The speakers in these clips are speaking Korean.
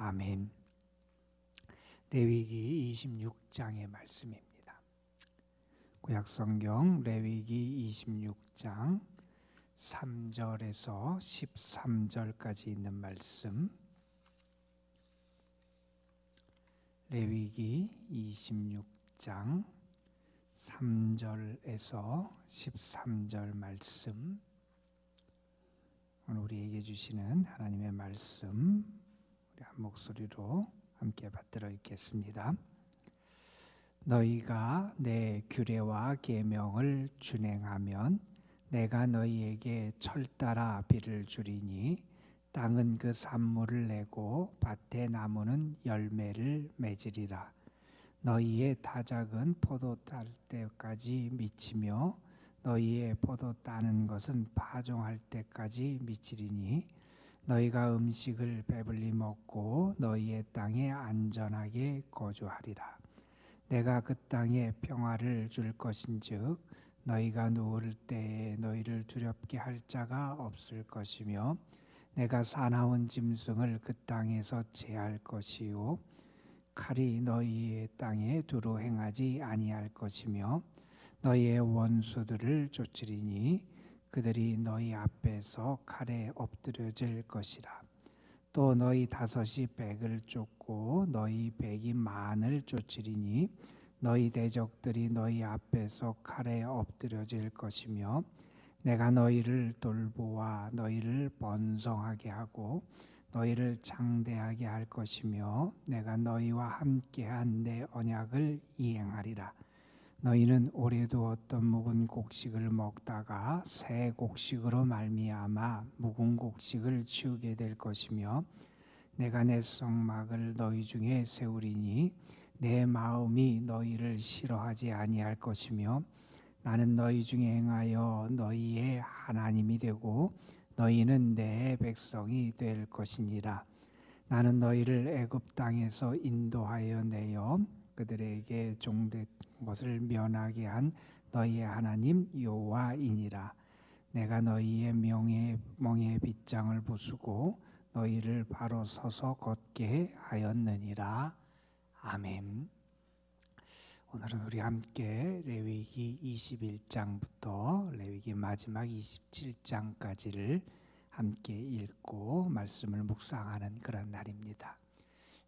아멘. 레위기 26장의 말씀입니다. 구약성경 레위기 26장 3절에서 13절까지 있는 말씀, 레위기 26장 3절에서 13절 말씀, 오늘 우리에게 주시는 하나님의 말씀 우리 한 목소리로 함께 받들어 읽겠습니다. 너희가 내 규례와 계명을 준행하면 내가 너희에게 철따라 비를 주리니 땅은 그 산물을 내고 밭의 나무는 열매를 맺으리라. 너희의 타작은 포도 딸 때까지 미치며 너희의 포도 따는 것은 파종할 때까지 미치리니 너희가 음식을 배불리 먹고 너희의 땅에 안전하게 거주하리라. 내가 그 땅에 평화를 줄 것인즉 너희가 누울 때에 너희를 두렵게 할 자가 없을 것이며 내가 사나운 짐승을 그 땅에서 제할 것이요 칼이 너희의 땅에 두루 행하지 아니할 것이며 너희의 원수들을 쫓으리니 그들이 너희 앞에서 칼에 엎드려질 것이라. 또 너희 다섯이 백을 쫓고 너희 백이 만을 쫓으리니 너희 대적들이 너희 앞에서 칼에 엎드려질 것이며 내가 너희를 돌보아 너희를 번성하게 하고 너희를 장대하게 할 것이며 내가 너희와 함께한 내 언약을 이행하리라. 너희는 올해도 어떤 묵은 곡식을 먹다가 새 곡식으로 말미암아 묵은 곡식을 치우게 될 것이며 내가 내 성막을 너희 중에 세우리니 내 마음이 너희를 싫어하지 아니할 것이며 나는 너희 중에 행하여 너희의 하나님이 되고 너희는 내 백성이 될 것이니라. 나는 너희를 애굽 땅에서 인도하여 내어 그들에게 종된 것을 면하게 한 너희의 하나님 여호와이니라. 내가 너희의 멍에 빗장을 부수고 너희를 바로 서서 걷게 하였느니라. 아멘. 오늘은 우리 함께 레위기 21장부터 레위기 마지막 27장까지를 함께 읽고 말씀을 묵상하는 그런 날입니다.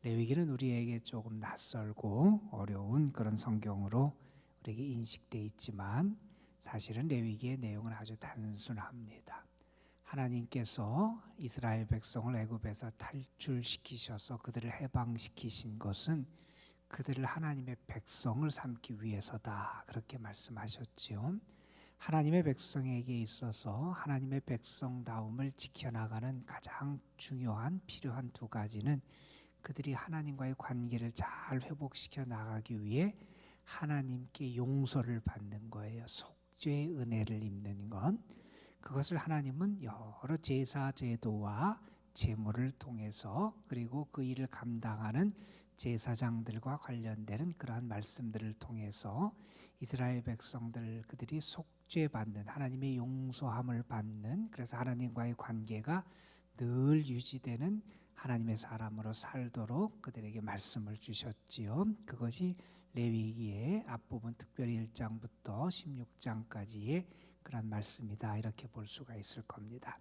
레위기는 우리에게 조금 낯설고 어려운 그런 성경으로 우리에게 인식되어 있지만 사실은 레위기의 내용은 아주 단순합니다. 하나님께서 이스라엘 백성을 애굽에서 탈출시키셔서 그들을 해방시키신 것은 그들을 하나님의 백성을 삼기 위해서다, 그렇게 말씀하셨지요. 하나님의 백성에게 있어서 하나님의 백성다움을 지켜나가는 가장 중요한 필요한 두 가지는 그들이 하나님과의 관계를 잘 회복시켜 나가기 위해 하나님께 용서를 받는 거예요. 속죄의 은혜를 입는 것. 그것을 하나님은 여러 제사 제도와 제물을 통해서 그리고 그 일을 감당하는 제사장들과 관련되는 그러한 말씀들을 통해서 이스라엘 백성들 그들이 속죄받는 하나님의 용서함을 받는, 그래서 하나님과의 관계가 늘 유지되는 하나님의 사람으로 살도록 그들에게 말씀을 주셨지요. 그것이 레위기의 앞부분 특별히 1장부터 16장까지의 그런 말씀이다, 이렇게 볼 수가 있을 겁니다.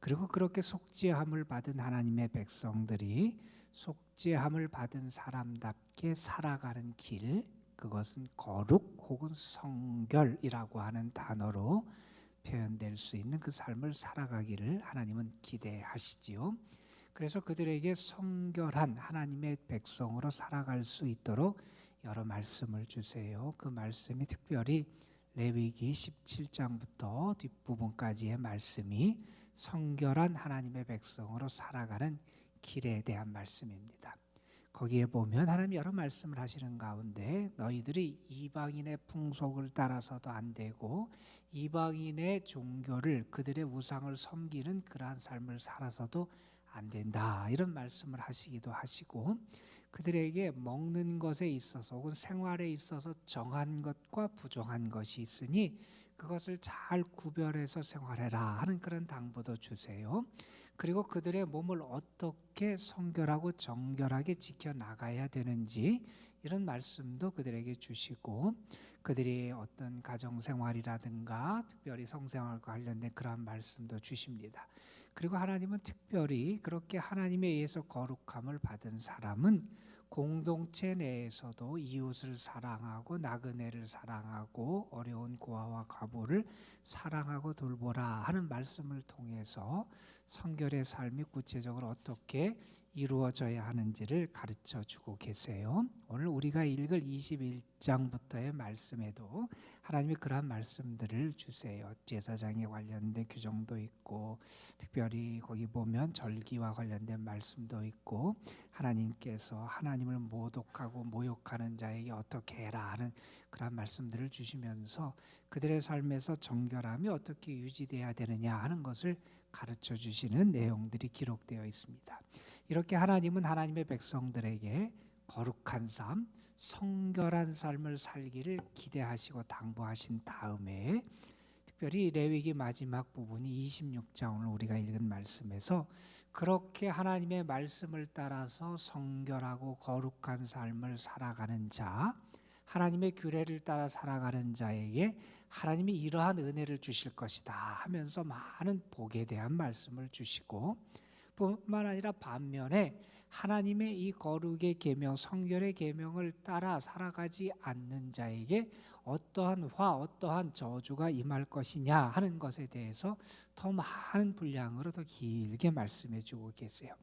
그리고 그렇게 속죄함을 받은 하나님의 백성들이 속죄함을 받은 사람답게 살아가는 길, 그것은 거룩 혹은 성결이라고 하는 단어로 표현될 수 있는 그 삶을 살아가기를 하나님은 기대하시지요. 그래서 그들에게 성결한 하나님의 백성으로 살아갈 수 있도록 여러 말씀을 주세요. 그 말씀이 특별히 레위기 17장부터 뒷부분까지의 말씀이 성결한 하나님의 백성으로 살아가는 길에 대한 말씀입니다. 거기에 보면 하나님 여러 말씀을 하시는 가운데 너희들이 이방인의 풍속을 따라서도 안 되고 이방인의 종교를, 그들의 우상을 섬기는 그러한 삶을 살아서도 안 된다, 이런 말씀을 하시기도 하시고, 그들에게 먹는 것에 있어서 혹은 생활에 있어서 정한 것과 부정한 것이 있으니 그것을 잘 구별해서 생활해라 하는 그런 당부도 주세요. 그리고 그들의 몸을 어떻게 성결하고 정결하게 지켜나가야 되는지 이런 말씀도 그들에게 주시고, 그들이 어떤 가정생활이라든가 특별히 성생활과 관련된 그러한 말씀도 주십니다. 그리고 하나님은 특별히 그렇게 하나님에 의해서 거룩함을 받은 사람은 공동체 내에서도 이웃을 사랑하고 나그네를 사랑하고 어려운 고아와 과부를 사랑하고 돌보라 하는 말씀을 통해서 성결의 삶이 구체적으로 어떻게 이루어져야 하는지를 가르쳐 주고 계세요. 오늘 우리가 읽을 21장부터의 말씀에도 하나님이 그러한 말씀들을 주세요. 제사장에 관련된 규정도 있고, 특별히 거기 보면 절기와 관련된 말씀도 있고, 하나님께서 하나님을 모독하고 모욕하는 자에게 어떻게 해라 하는 그런 말씀들을 주시면서 그들의 삶에서 정결함이 어떻게 유지돼야 되느냐 하는 것을 가르쳐 주시는 내용들이 기록되어 있습니다. 이렇게 하나님은 하나님의 백성들에게 거룩한 삶, 성결한 삶을 살기를 기대하시고 당부하신 다음에 특별히 레위기 마지막 부분이 26장 오늘 우리가 읽은 말씀에서 그렇게 하나님의 말씀을 따라서 성결하고 거룩한 삶을 살아가는 자, 하나님의 규례를 따라 살아가는 자에게 하나님이 이러한 은혜를 주실 것이다 하면서 많은 복에 대한 말씀을 주시고, 뿐만 아니라 반면에 하나님의 이 거룩의 계명, 성결의 계명을 따라 살아가지 않는 자에게 어떠한 화, 어떠한 저주가 임할 것이냐 하는 것에 대해서 더 많은 분량으로 더 길게 말씀해 주고 계세요.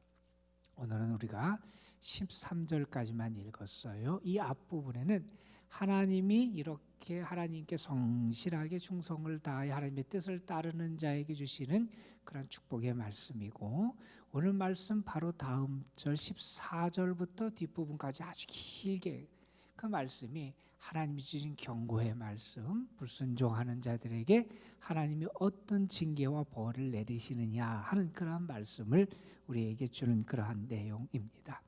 오늘은 우리가 13절까지만 읽었어요. 이 앞부분에는 하나님이 이렇게 하나님께 성실하게 충성을 다하여 하나님의 뜻을 따르는 자에게 주시는 그런 축복의 말씀이고, 오늘 말씀 바로 다음 절 14절부터 뒷부분까지 아주 길게 그 말씀이 하나님이 주신 경고의 말씀, 불순종하는 자들에게 하나님이 어떤 징계와 벌을 내리시느냐 하는 그러한 말씀을 우리에게 주는 그러한 내용입니다.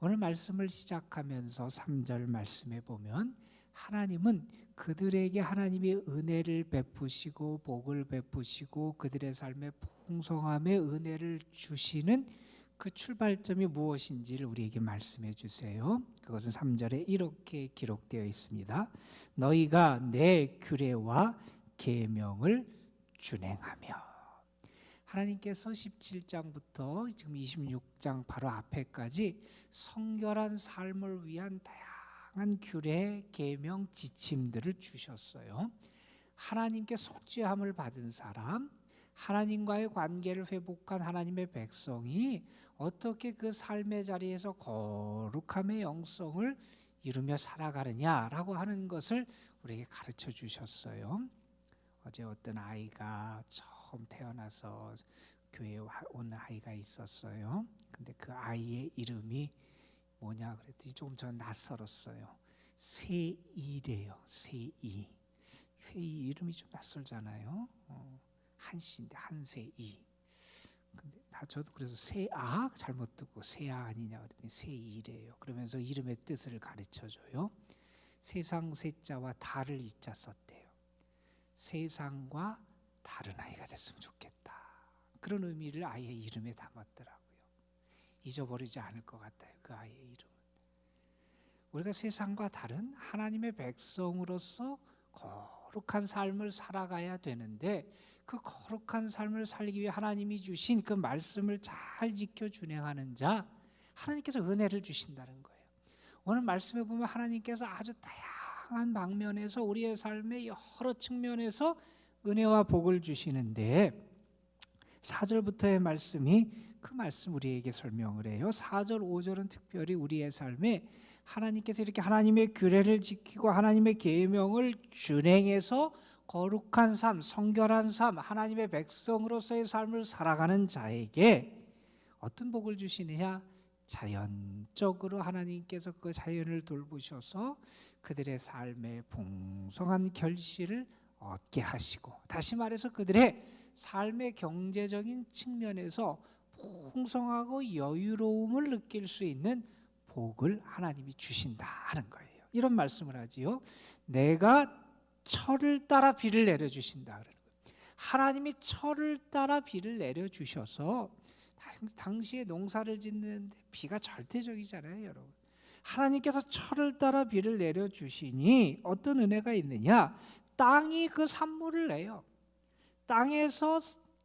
오늘 말씀을 시작하면서 3절 말씀에 보면 하나님은 그들에게 하나님의 은혜를 베푸시고 복을 베푸시고 그들의 삶에 풍성함의 은혜를 주시는 그 출발점이 무엇인지를 우리에게 말씀해 주세요. 그것은 3절에 이렇게 기록되어 있습니다. 너희가 내 규례와 계명을 준행하며. 하나님께서 17장부터 지금 26장 바로 앞에까지 성결한 삶을 위한 다양한 규례, 계명, 지침들을 주셨어요. 하나님께 속죄함을 받은 사람, 하나님과의 관계를 회복한 하나님의 백성이 어떻게 그 삶의 자리에서 거룩함의 영성을 이루며 살아가느냐라고 하는 것을 우리에게 가르쳐 주셨어요. 어제 어떤 아이가 처음 태어나서 교회에 온 아이가 있었어요. 근데 그 아이의 이름이 뭐냐 그랬더니 조금 전 낯설었어요. 세이래요. 세이. 세이 이름이 좀 낯설잖아요. 한씨인데 한세이. 근데 저도 그래서 세아 잘못 듣고 세아 아니냐 그랬더니 세이래요. 그러면서 이름의 뜻을 가르쳐 줘요. 세상 세자와 달을 이자 썼대요. 세상과 다른 아이가 됐으면 좋겠다. 그런 의미를 아이의 이름에 담았더라고요. 잊어버리지 않을 것 같아요. 그 아이의 이름은. 우리가 세상과 다른 하나님의 백성으로서 거룩한 삶을 살아가야 되는데 그 거룩한 삶을 살기 위해 하나님이 주신 그 말씀을 잘 지켜 준행하는 자, 하나님께서 은혜를 주신다는 거예요. 오늘 말씀에 보면 하나님께서 아주 다양한 방면에서 우리의 삶의 여러 측면에서 은혜와 복을 주시는데 4절부터의 말씀이 그 말씀 우리에게 설명을 해요. 4절, 5절은 특별히 우리의 삶에 하나님께서 이렇게 하나님의 규례를 지키고 하나님의 계명을 준행해서 거룩한 삶, 성결한 삶, 하나님의 백성으로서의 삶을 살아가는 자에게 어떤 복을 주시느냐? 자연적으로 하나님께서 그 자연을 돌보셔서 그들의 삶에 풍성한 결실을 얻게 하시고, 다시 말해서 그들의 삶의 경제적인 측면에서 풍성하고 여유로움을 느낄 수 있는 복을 하나님이 주신다 하는 거예요. 이런 말씀을 하지요. 내가 철을 따라 비를 내려주신다 그러는 거예요. 하나님이 철을 따라 비를 내려주셔서, 당시에 농사를 짓는데 비가 절대적이잖아요, 여러분. 하나님께서 철을 따라 비를 내려주시니 어떤 은혜가 있느냐? 땅이 그 산물을 내요. 땅에서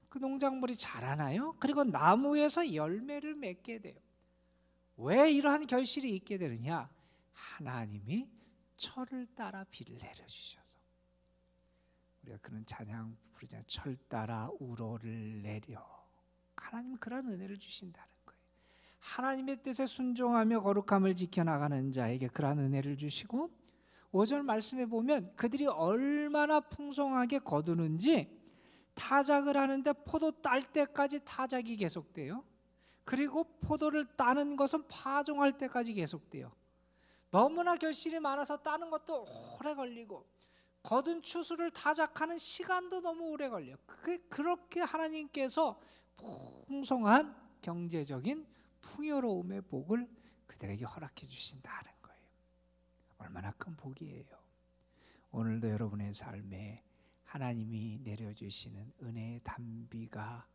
그 농작물이 자라나요? 그리고 나무에서 열매를 맺게 돼요. 왜 이러한 결실이 있게 되느냐? 하나님이 철을 따라 비를 내려주셔서. 우리가 그런 찬양 부르잖아요. 철 따라 우러를 내려. 하나님은 그런 은혜를 주신다는 거예요. 하나님의 뜻에 순종하며 거룩함을 지켜나가는 자에게 그런 은혜를 주시고, 5절 말씀에 보면 그들이 얼마나 풍성하게 거두는지, 타작을 하는데 포도 딸 때까지 타작이 계속돼요. 그리고 포도를 따는 것은 파종할 때까지 계속돼요. 너무나 결실이 많아서 따는 것도 오래 걸리고, 거둔 추수를 타작하는 시간도 너무 오래 걸려요. 그렇게 하나님께서 풍성한 경제적인 풍요로움의 복을 그들에게 허락해 주신다는 거예요. 얼마나 큰 복이에요. 오늘도 여러분의 삶에 하나님이 내려주시는 은혜의 단비가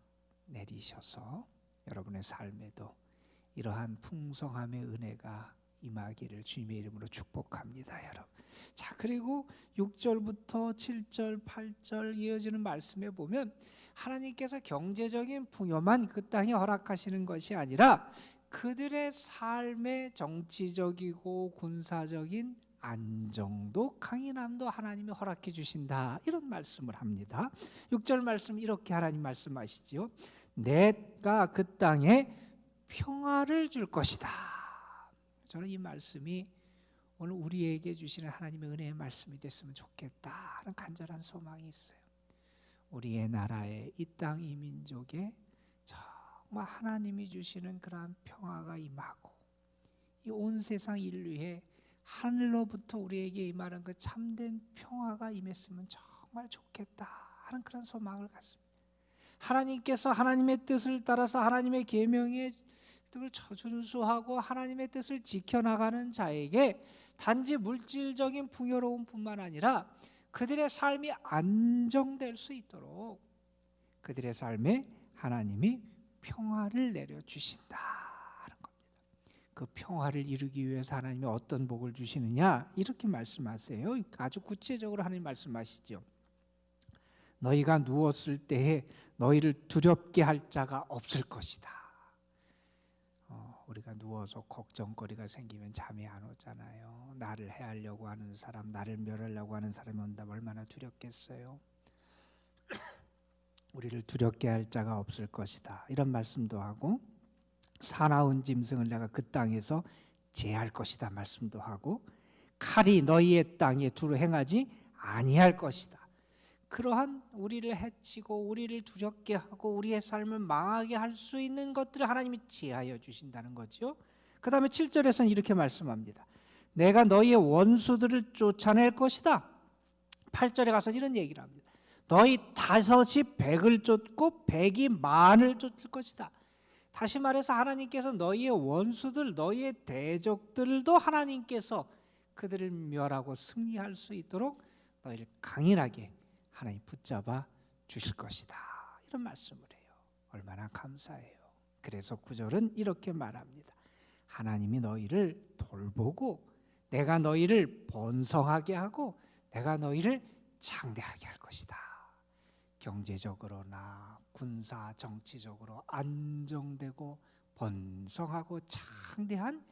내리셔서 여러분의 삶에도 이러한 풍성함의 은혜가 임하기를 주님의 이름으로 축복합니다, 여러분. 자, 그리고 6절부터 7절, 8절 이어지는 말씀에 보면 하나님께서 경제적인 풍요만 그 땅에 허락하시는 것이 아니라 그들의 삶의 정치적이고 군사적인 안정도, 강인함도 하나님이 허락해 주신다, 이런 말씀을 합니다. 6절 말씀 이렇게 하나님 말씀하시지요. 내가 그 땅에 평화를 줄 것이다. 저는 이 말씀이 오늘 우리에게 주시는 하나님의 은혜의 말씀이 됐으면 좋겠다 하는 간절한 소망이 있어요. 우리의 나라에, 이 땅, 이 민족에 정말 하나님이 주시는 그러한 평화가 임하고, 이 온 세상 인류에 하늘로부터 우리에게 임하는 그 참된 평화가 임했으면 정말 좋겠다 하는 그런 소망을 갖습니다. 하나님께서 하나님의 뜻을 따라서 하나님의 계명의 뜻을 준수하고 하나님의 뜻을 지켜나가는 자에게 단지 물질적인 풍요로움뿐만 아니라 그들의 삶이 안정될 수 있도록 그들의 삶에 하나님이 평화를 내려주신다 하는 겁니다. 그 평화를 이루기 위해서 하나님이 어떤 복을 주시느냐, 이렇게 말씀하세요. 아주 구체적으로 하나님 말씀하시죠. 너희가 누웠을 때에 너희를 두렵게 할 자가 없을 것이다. 우리가 누워서 걱정거리가 생기면 잠이 안 오잖아요. 나를 해하려고 하는 사람, 나를 멸하려고 하는 사람이 온다면 얼마나 두렵겠어요. 우리를 두렵게 할 자가 없을 것이다, 이런 말씀도 하고, 사나운 짐승을 내가 그 땅에서 제할 것이다 말씀도 하고, 칼이 너희의 땅에 두루 행하지 아니할 것이다. 그러한 우리를 해치고 우리를 두렵게 하고 우리의 삶을 망하게 할 수 있는 것들을 하나님이 제하여 주신다는 거죠. 그 다음에 7절에서는 이렇게 말씀합니다. 내가 너희의 원수들을 쫓아낼 것이다. 8절에 가서 이런 얘기를 합니다. 너희 5이 100을 쫓고 100이 만을 쫓을 것이다. 다시 말해서 하나님께서 너희의 원수들, 너희의 대적들도 하나님께서 그들을 멸하고 승리할 수 있도록 너희를 강인하게 하나님 붙잡아 주실 것이다, 이런 말씀을 해요. 얼마나 감사해요. 그래서 9절은 이렇게 말합니다. 하나님이 너희를 돌보고 내가 너희를 번성하게 하고 내가 너희를 장대하게 할 것이다. 경제적으로나 군사 정치적으로 안정되고 번성하고 장대한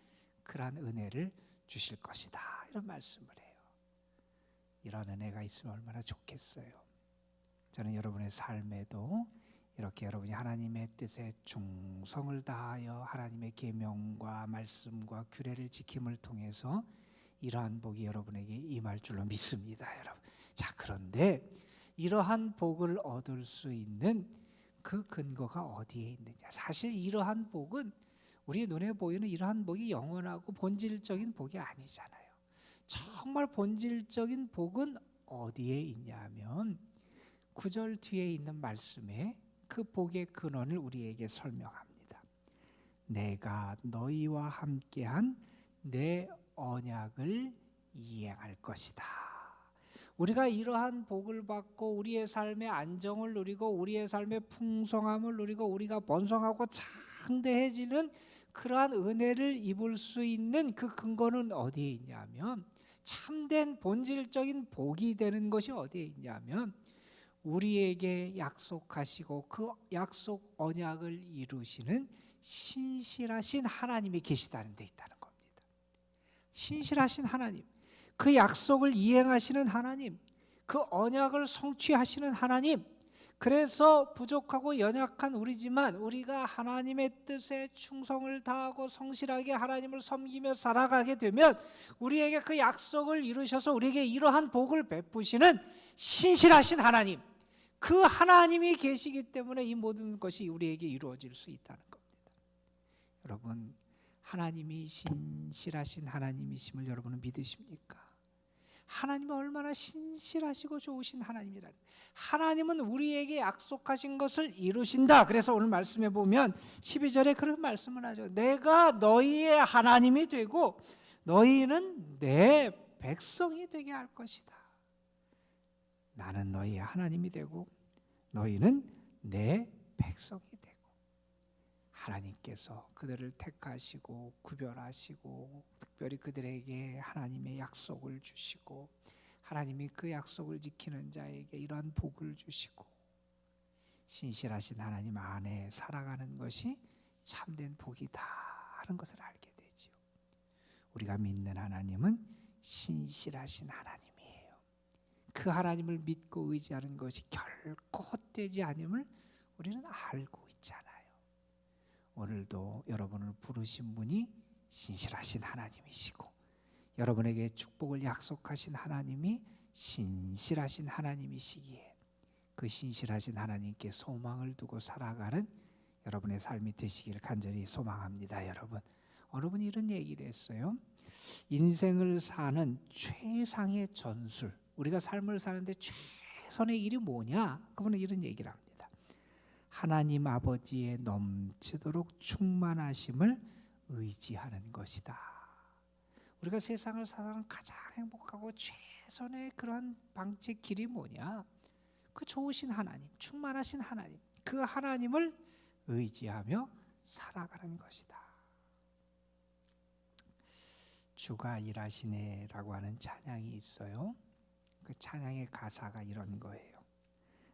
그러한 은혜를 주실 것이다, 이런 말씀을 해요. 이런 은혜가 있으면 얼마나 좋겠어요. 저는 여러분의 삶에도 이렇게 여러분이 하나님의 뜻에 충성을 다하여 하나님의 계명과 말씀과 규례를 지킴을 통해서 이러한 복이 여러분에게 임할 줄로 믿습니다, 여러분. 자, 그런데 이러한 복을 얻을 수 있는 그 근거가 어디에 있느냐? 사실 이러한 복은 우리 눈에 보이는 이러한 복이 영원하고 본질적인 복이 아니잖아요. 정말 본질적인 복은 어디에 있냐면 9절 뒤에 있는 말씀에 그 복의 근원을 우리에게 설명합니다. 내가 너희와 함께한 내 언약을 이행할 것이다. 우리가 이러한 복을 받고 우리의 삶의 안정을 누리고 우리의 삶의 풍성함을 누리고 우리가 번성하고 창대해지는 그러한 은혜를 입을 수 있는 그 근거는 어디에 있냐면, 참된 본질적인 복이 되는 것이 어디에 있냐면 우리에게 약속하시고 그 약속 언약을 이루시는 신실하신 하나님이 계시다는 데 있다는 겁니다. 신실하신 하나님, 그 약속을 이행하시는 하나님, 그 언약을 성취하시는 하나님. 그래서 부족하고 연약한 우리지만 우리가 하나님의 뜻에 충성을 다하고 성실하게 하나님을 섬기며 살아가게 되면 우리에게 그 약속을 이루셔서 우리에게 이러한 복을 베푸시는 신실하신 하나님, 그 하나님이 계시기 때문에 이 모든 것이 우리에게 이루어질 수 있다는 겁니다. 여러분, 하나님이 신실하신 하나님이심을 여러분은 믿으십니까? 하나님은 얼마나 신실하시고 좋으신 하나님이라는, 하나님은 우리에게 약속하신 것을 이루신다. 그래서 오늘 말씀에 보면 12절에 그런 말씀을 하죠. 내가 너희의 하나님이 되고 너희는 내 백성이 되게 할 것이다. 나는 너희의 하나님이 되고 너희는 내 백성이 되고, 하나님께서 그들을 택하시고 구별하시고 특별히 그들에게 하나님의 약속을 주시고 하나님이 그 약속을 지키는 자에게 이러한 복을 주시고 신실하신 하나님 안에 살아가는 것이 참된 복이다 하는 것을 알게 되지요. 우리가 믿는 하나님은 신실하신 하나님이에요. 그 하나님을 믿고 의지하는 것이 결코 헛되지 않음을 우리는 알고 있잖아요. 오늘도 여러분을 부르신 분이 신실하신 하나님이시고 여러분에게 축복을 약속하신 하나님이 신실하신 하나님이시기에 그 신실하신 하나님께 소망을 두고 살아가는 여러분의 삶이 되시길 간절히 소망합니다. 여러분, 어느 분이 이런 얘기를 했어요. 인생을 사는 최상의 전술, 우리가 삶을 사는데 최선의 일이 뭐냐? 그분은 이런 얘기를 합니다. 하나님 아버지의 넘치도록 충만하심을 의지하는 것이다. 우리가 세상을 살아가는 가장 행복하고 최선의 그런 방책 길이 뭐냐? 그 좋으신 하나님, 충만하신 하나님, 그 하나님을 의지하며 살아가는 것이다. 주가 일하시네라고 하는 찬양이 있어요. 그 찬양의 가사가 이런 거예요.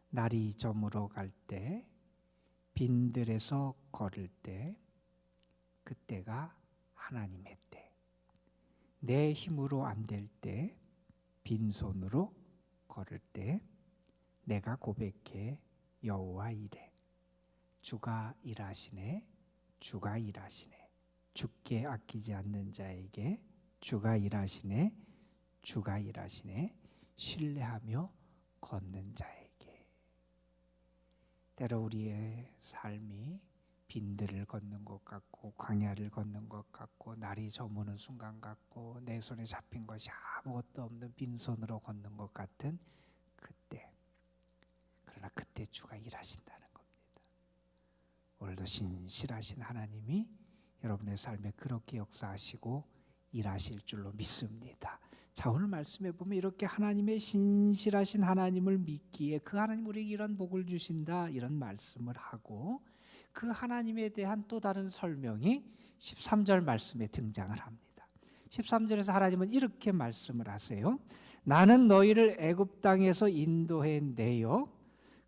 날이 저물어 갈 때, 빈들에서 걸을 때, 그때가 하나님의 때. 내 힘으로 안 될 때, 빈손으로 걸을 때 내가 고백해 여호와 이래. 주가 일하시네, 주가 일하시네. 주께 아끼지 않는 자에게 주가 일하시네, 주가 일하시네. 신뢰하며 걷는 자에게. 때로 우리의 삶이 빈들을 걷는 것 같고 광야를 걷는 것 같고 날이 저무는 순간 같고 내 손에 잡힌 것이 아무것도 없는 빈손으로 걷는 것 같은 그때, 그러나 그때 주가 일하신다는 겁니다. 오늘도 신실하신 하나님이 여러분의 삶에 그렇게 역사하시고 일하실 줄로 믿습니다. 자, 오늘 말씀에 보면 이렇게 하나님의 신실하신 하나님을 믿기에 그 하나님 우리에게 이런 복을 주신다 이런 말씀을 하고, 그 하나님에 대한 또 다른 설명이 13절 말씀에 등장을 합니다. 13절에서 하나님은 이렇게 말씀을 하세요. 나는 너희를 애굽 땅에서 인도해 내어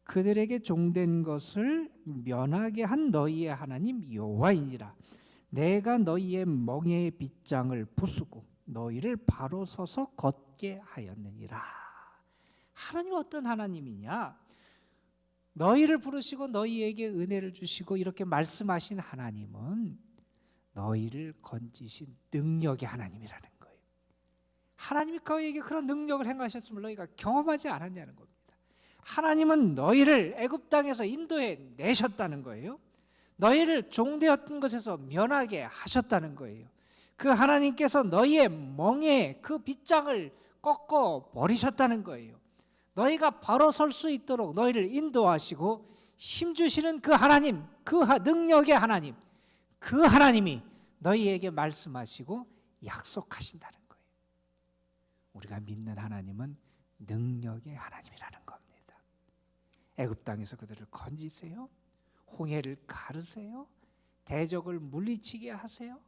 그들에게 종된 것을 면하게 한 너희의 하나님 여호와이니라. 내가 너희의 멍에의 빗장을 부수고 너희를 바로 서서 걷게 하였느니라. 하나님은 어떤 하나님이냐? 너희를 부르시고 너희에게 은혜를 주시고 이렇게 말씀하신 하나님은 너희를 건지신 능력의 하나님이라는 거예요. 하나님이 너희에게 그런 능력을 행하셨음을 너희가 경험하지 않았냐는 겁니다. 하나님은 너희를 애굽 땅에서 인도해 내셨다는 거예요. 너희를 종되었던 것에서 면하게 하셨다는 거예요. 그 하나님께서 너희의 멍에 그 빗장을 꺾어 버리셨다는 거예요. 너희가 바로 설 수 있도록 너희를 인도하시고 힘주시는 그 하나님, 그 능력의 하나님, 그 하나님이 너희에게 말씀하시고 약속하신다는 거예요. 우리가 믿는 하나님은 능력의 하나님이라는 겁니다. 애굽 땅에서 그들을 건지세요. 홍해를 가르세요. 대적을 물리치게 하세요.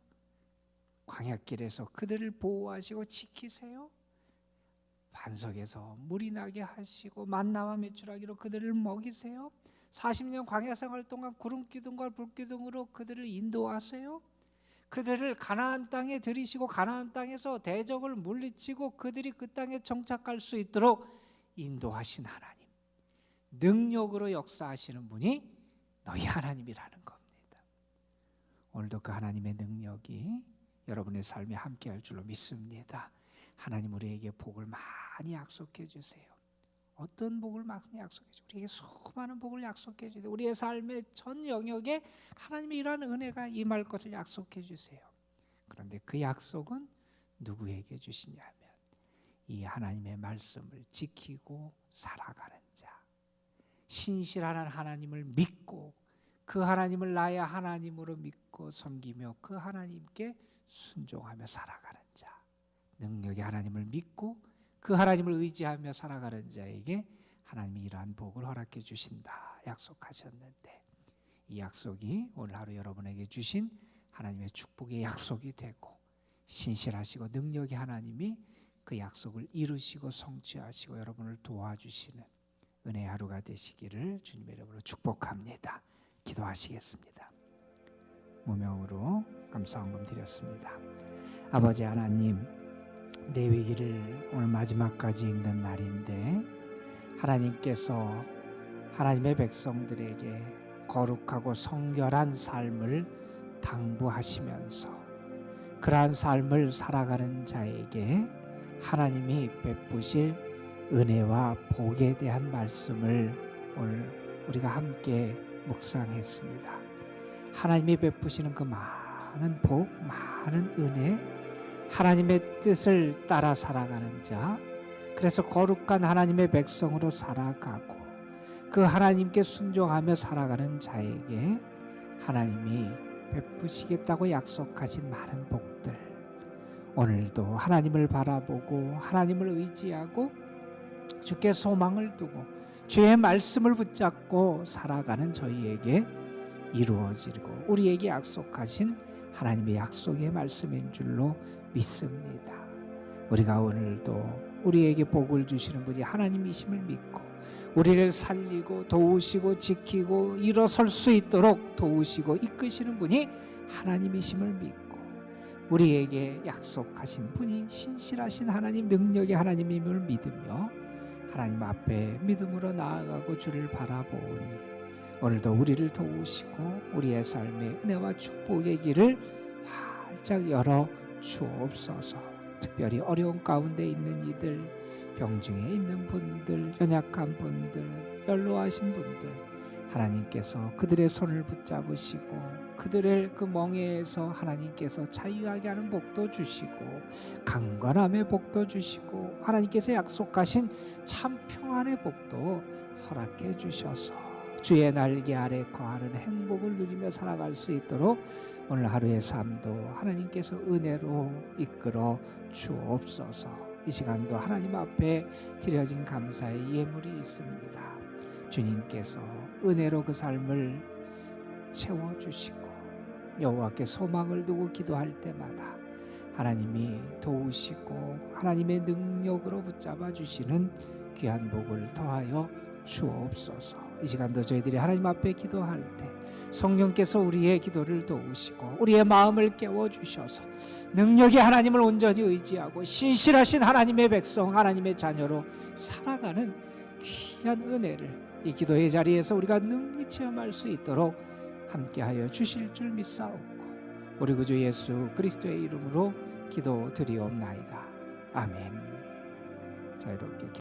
광야길에서 그들을 보호하시고 지키세요. 반석에서 물이 나게 하시고 만나와 메추라기로 그들을 먹이세요. 40년 광야 생활 동안 구름 기둥과 불 기둥으로 그들을 인도하세요. 그들을 가나안 땅에 들이시고 가나안 땅에서 대적을 물리치고 그들이 그 땅에 정착할 수 있도록 인도하신 하나님, 능력으로 역사하시는 분이 너희 하나님이라는 겁니다. 오늘도 그 하나님의 능력이 여러분의 삶에 함께할 줄로 믿습니다. 하나님 우리에게 복을 많이 약속해 주세요. 어떤 복을 많이 약속해 주세요? 우리에게 수많은 복을 약속해 주세요. 우리의 삶의 전 영역에 하나님의 이러한 은혜가 임할 것을 약속해 주세요. 그런데 그 약속은 누구에게 주시냐면 이 하나님의 말씀을 지키고 살아가는 자, 신실한 하나님을 믿고 그 하나님을 나의 하나님으로 믿고 섬기며 그 하나님께 순종하며 살아가는 자, 능력의 하나님을 믿고 그 하나님을 의지하며 살아가는 자에게 하나님이 이러한 복을 허락해 주신다 약속하셨는데, 이 약속이 오늘 하루 여러분에게 주신 하나님의 축복의 약속이 되고 신실하시고 능력의 하나님이 그 약속을 이루시고 성취하시고 여러분을 도와주시는 은혜의 하루가 되시기를 주님의 이름으로 축복합니다. 기도하시겠습니다. 무명으로 감사헌금 드렸습니다. 아버지 하나님, 레위기를 오늘 마지막까지 읽는 날인데 하나님께서 하나님의 백성들에게 거룩하고 성결한 삶을 당부하시면서 그러한 삶을 살아가는 자에게 하나님이 베푸실 은혜와 복에 대한 말씀을 오늘 우리가 함께 묵상했습니다. 하나님이 베푸시는 그 많은 복, 많은 은혜, 하나님의 뜻을 따라 살아가는 자, 그래서 거룩한 하나님의 백성으로 살아가고 그 하나님께 순종하며 살아가는 자에게 하나님이 베푸시겠다고 약속하신 많은 복들, 오늘도 하나님을 바라보고 하나님을 의지하고 주께 소망을 두고 주의 말씀을 붙잡고 살아가는 저희에게 이루어지고 우리에게 약속하신 하나님의 약속의 말씀인 줄로 믿습니다. 우리가 오늘도 우리에게 복을 주시는 분이 하나님이심을 믿고 우리를 살리고 도우시고 지키고 일어설 수 있도록 도우시고 이끄시는 분이 하나님이심을 믿고 우리에게 약속하신 분이 신실하신 하나님, 능력의 하나님임을 믿으며 하나님 앞에 믿음으로 나아가고 주를 바라보니 오늘도 우리를 도우시고 우리의 삶의 은혜와 축복의 길을 활짝 열어 주옵소서. 특별히 어려운 가운데 있는 이들, 병중에 있는 분들, 연약한 분들, 연로하신 분들, 하나님께서 그들의 손을 붙잡으시고 그들의 그 멍에에서 하나님께서 자유하게 하는 복도 주시고 강건함의 복도 주시고 하나님께서 약속하신 참 평안의 복도 허락해 주셔서 주의 날개 아래 거하는 행복을 누리며 살아갈 수 있도록 오늘 하루의 삶도 하나님께서 은혜로 이끌어 주옵소서. 이 시간도 하나님 앞에 드려진 감사의 예물이 있습니다. 주님께서 은혜로 그 삶을 채워주시고 여호와께 소망을 두고 기도할 때마다 하나님이 도우시고 하나님의 능력으로 붙잡아 주시는 귀한 복을 더하여 주옵소서. 이 시간도 저희들이 하나님 앞에 기도할 때 성령께서 우리의 기도를 도우시고 우리의 마음을 깨워주셔서 능력의 하나님을 온전히 의지하고 신실하신 하나님의 백성, 하나님의 자녀로 살아가는 귀한 은혜를 이 기도의 자리에서 우리가 능히 체험할 수 있도록 함께하여 주실 줄 믿사옵고 우리 구주 예수 그리스도의 이름으로 기도드리옵나이다. 아멘. 자유롭게